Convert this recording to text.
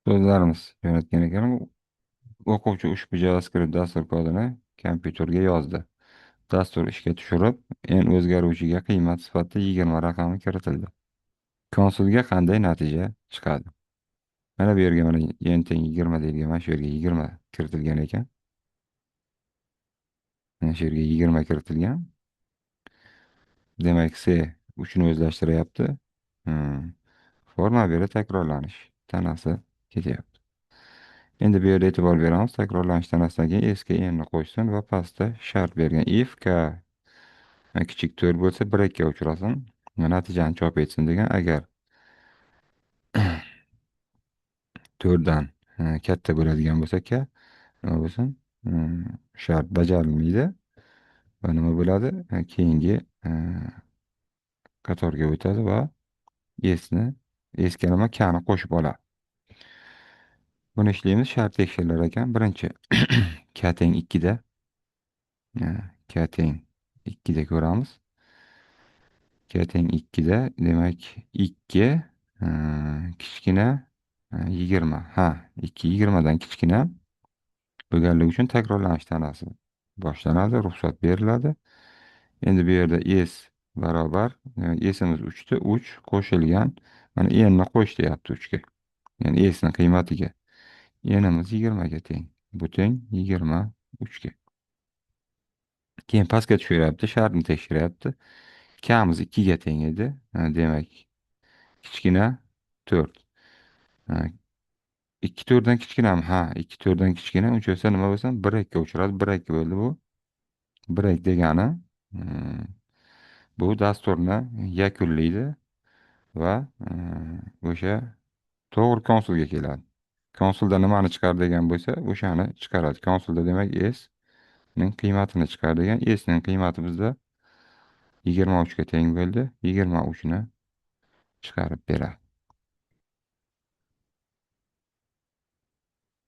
So'zlarimiz jo'natgan ekan. O'quvchi ushbu JavaScript dastur kodini kompyuterga yozdi. Dastur ishga tushirib, en o'zgaruvchiga qiymat sifatida 20 raqami kiritildi. Konsulga qanday natija chiqadi? Mana bu yerga mana n teng 20 deyilgan. Mana shu yerga 20 kiritilgan ekan. Mana shu yerga 20 kiritilgan. Demak, C 3 ni o'zlashtiryapti. Hmm. Forma beri takrorlanish tanasi ketyapti. Endi bu yerda e'tibor beramiz. Takrorlanish tanasidan keyin eski n'ni qo'shsin va pastda shart bergan if k kichik 4 bo'lsa 1 ga uchrasin va natijani chop etsin degan. Agar 4 dan katta bo'ladigan bo'lsa k nima bo'lsin? Shart bajarilmaydi va nima bo'ladi? Keyingi qatorga o'tadi va esni esga nima kani qo'shib oladi. Buni ishlaymiz. Shart tekshirilur ekan. Birinchi k teng 2 da k teng 2 da ko'ramiz. K teng 2 da demak 2 kichkina 20. Ha, 2 20 dan kichkina bo'lganligi uchun takrorlanish tanasi boshlanadi, ruxsat beriladi. Endi bu yerda s barobar s'imiz 3 da 3 qo'shilgan. Mana n'ni qo'sh deyapti 3 ga. Ya'ni s ning qiymatiga. N'imiz 20 ga teng. Bu teng 23 ga. Keyin pastga tushiryapti, shartni tekshiryapti. Kamiz 2 ga teng edi. Demak, kichkina 4. Ha, 2 4 dan kichkinami? Ha, 2 4 dan kichkina. Uncha bo'lsa nima bo'lsa 1 ga uchradi. 1 ga bo'ldi bu. 1 degani bu dasturni yakunlaydi va o'sha to'g'ri konsulga keladi. Konsulda nimani chiqar degan bo'lsa, o'shani chiqaradi. Konsulda demak s ning qiymatini chiqar degan. S ning qiymati bizda 23 ga teng bo'ldi. 23 ni chiqarib beradi.